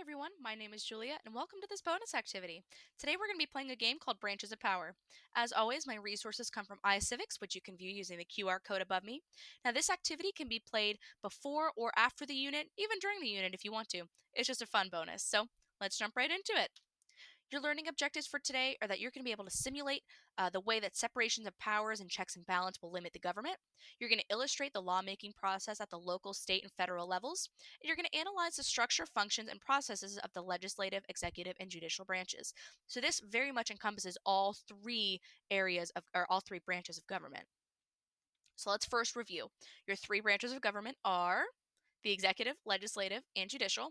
everyone, my name is Julia, and welcome to this bonus activity. Today we're going to be playing a game called Branches of Power. As always, my resources come from iCivics, which you can view using the QR code above me. Now, this activity can be played before or after the unit, even during the unit if you want to. It's just a fun bonus, so let's jump right into it. Your learning objectives for today are that you're going to be able to simulate the way that separations of powers and checks and balance will limit the government. You're going to illustrate the lawmaking process at the local, state, and federal levels. And you're going to analyze the structure, functions, and processes of the legislative, executive, and judicial branches. So this very much encompasses all three all three branches of government. So let's first review. Your three branches of government are the executive, legislative, and judicial.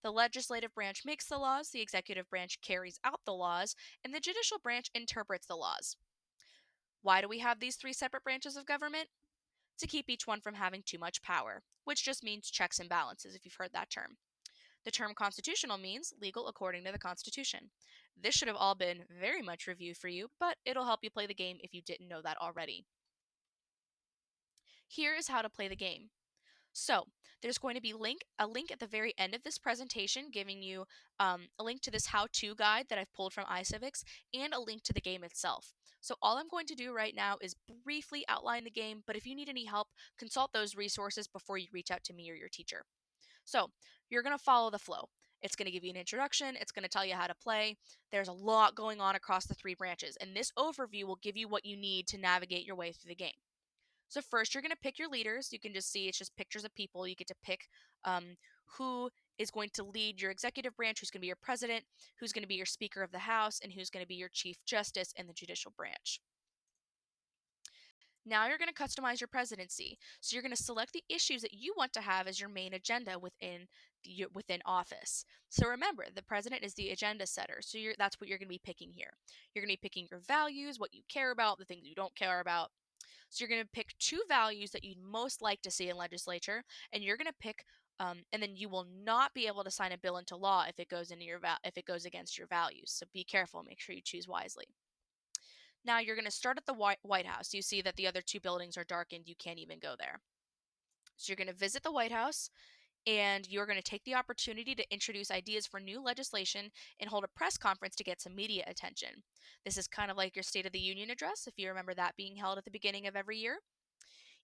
The legislative branch makes the laws, the executive branch carries out the laws, and the judicial branch interprets the laws. Why do we have these three separate branches of government? To keep each one from having too much power, which just means checks and balances, if you've heard that term. The term constitutional means legal according to the Constitution. This should have all been very much reviewed for you, but it'll help you play the game if you didn't know that already. Here is how to play the game. So there's going to be a link at the very end of this presentation giving you a link to this how-to guide that I've pulled from iCivics and a link to the game itself. So all I'm going to do right now is briefly outline the game, but if you need any help, consult those resources before you reach out to me or your teacher. So you're going to follow the flow. It's going to give you an introduction. It's going to tell you how to play. There's a lot going on across the three branches, and this overview will give you what you need to navigate your way through the game. So first, you're going to pick your leaders. You can just see it's just pictures of people. You get to pick who is going to lead your executive branch, who's going to be your president, who's going to be your Speaker of the House, and who's going to be your Chief Justice in the judicial branch. Now you're going to customize your presidency. So you're going to select the issues that you want to have as your main agenda within office. So remember, the president is the agenda setter. So that's what you're going to be picking here. You're going to be picking your values, what you care about, the things you don't care about. So you're going to pick two values that you'd most like to see in legislature, and you're going to pick, and then you will not be able to sign a bill into law if it goes against your values. So be careful. Make sure you choose wisely. Now you're going to start at the White House. You see that the other two buildings are darkened. You can't even go there. So you're going to visit the White House, and you're going to take the opportunity to introduce ideas for new legislation and hold a press conference to get some media attention. This is kind of like your State of the Union address, if you remember that being held at the beginning of every year.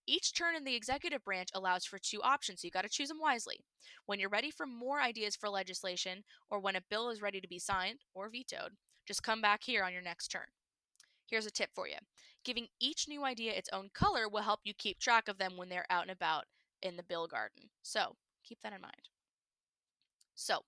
Each turn in the executive branch allows for two options, so you got to choose them wisely. When you're ready for more ideas for legislation, or when a bill is ready to be signed or vetoed, just come back here on your next turn. Here's a tip for you. Giving each new idea its own color will help you keep track of them when they're out and about in the bill garden. So keep that in mind. So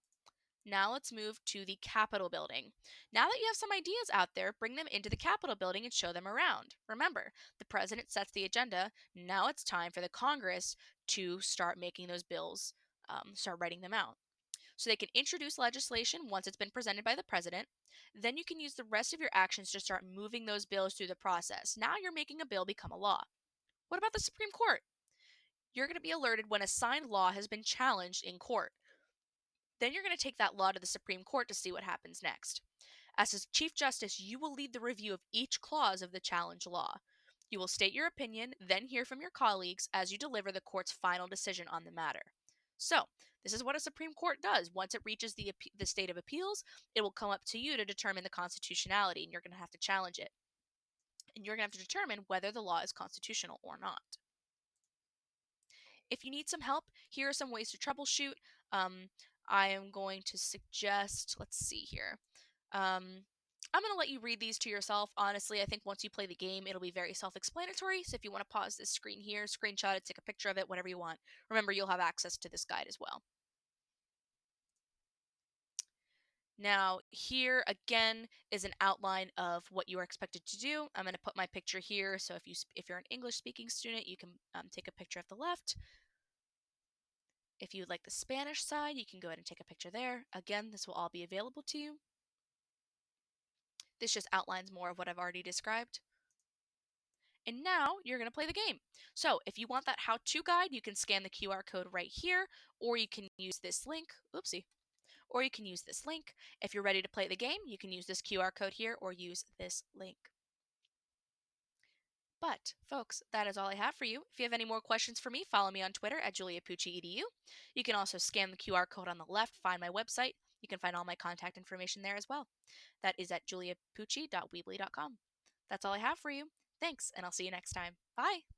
now let's move to the Capitol building. Now that you have some ideas out there, bring them into the Capitol building and show them around. Remember, the president sets the agenda. Now it's time for the Congress to start making those bills, start writing them out. So they can introduce legislation once it's been presented by the president. Then you can use the rest of your actions to start moving those bills through the process. Now you're making a bill become a law. What about the Supreme Court? You're going to be alerted when a signed law has been challenged in court. Then you're going to take that law to the Supreme Court to see what happens next. As a Chief Justice, you will lead the review of each clause of the challenged law. You will state your opinion, then hear from your colleagues as you deliver the court's final decision on the matter. So, this is what a Supreme Court does. Once it reaches the state of appeals, it will come up to you to determine the constitutionality, and you're going to have to challenge it. And you're going to have to determine whether the law is constitutional or not. If you need some help, here are some ways to troubleshoot. I am going to suggest, let's see here. I'm going to let you read these to yourself. Honestly, I think once you play the game, it'll be very self-explanatory. So if you want to pause this screen here, screenshot it, take a picture of it, whatever you want. Remember, you'll have access to this guide as well. Now, here again is an outline of what you are expected to do. I'm going to put my picture here, so if you're an English-speaking student, you can take a picture of the left. If you would like the Spanish side, you can go ahead and take a picture there. Again, this will all be available to you. This just outlines more of what I've already described. And now you're going to play the game. So if you want that how-to guide, you can scan the QR code right here, or you can use this link. Oopsie. Or you can use this link. If you're ready to play the game, you can use this QR code here or use this link. But, folks, that is all I have for you. If you have any more questions for me, follow me on Twitter at Giulia Pucci EDU. You can also scan the QR code on the left, find my website. You can find all my contact information there as well. That is at juliapucci.weebly.com. That's all I have for you. Thanks, and I'll see you next time. Bye.